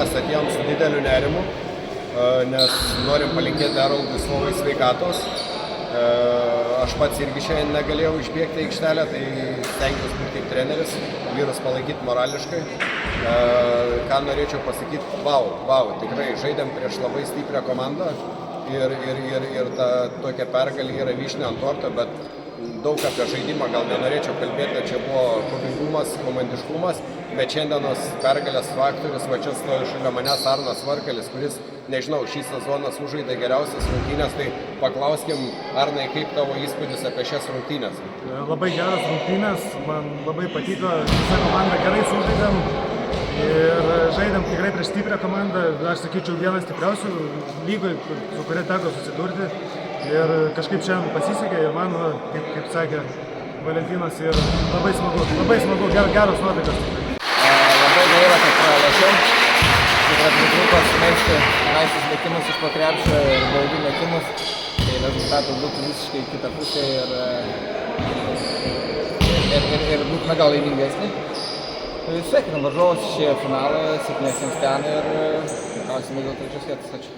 rungtynės atėjom su dideliu nerimu, nes norim palinkėti Eroldui Slovai sveikatos. Aš pats irgi šiandien negalėjau išbėgti į aikštelę, tai stengiausi būti kaip treneris, vyrus palaikyti morališkai. Ką norėčiau pasakyti, vau, tikrai žaidėm prieš labai stiprią komandą ir ta tokia pergalė yra vyšnia ant torto, bet daug apie žaidimą gal nenorėčiau kalbėti, čia buvo kovingumas, komandiškumas, bet šiandienos pergalės faktorius, va čia stovi šalia manęs Arnas Varkalis, kuris, nežinau, šį sezoną sužaidė geriausias rungtynės, tai paklauskim, Arnai, kaip tavo įspūdis apie šias rungtynės? Labai geras rungtynės, man labai patiko, visa komanda gerai sužaidėm ir žaidėm tikrai prieš stiprią komandą, aš sakyčiau, vienas stipriausių lygoj, su kuria teko susidurti. Ir kažkaip šiandien pasisekė ir man, kaip sakė Valentinas, ir labai smagu, geros nuotaikas. Labai gaila, kad pralošėm, tikrai pritrūko sumesti laisvus metimus iš po krepšio ir baudų metimus, tai rezultatas būtų visiškai kita pusė ir būtume gal laimingesni. Sveikinam varžovus, išėjo finalą, sėkmės jiems ten ir gausime dėl trečios vietos. Ačiū.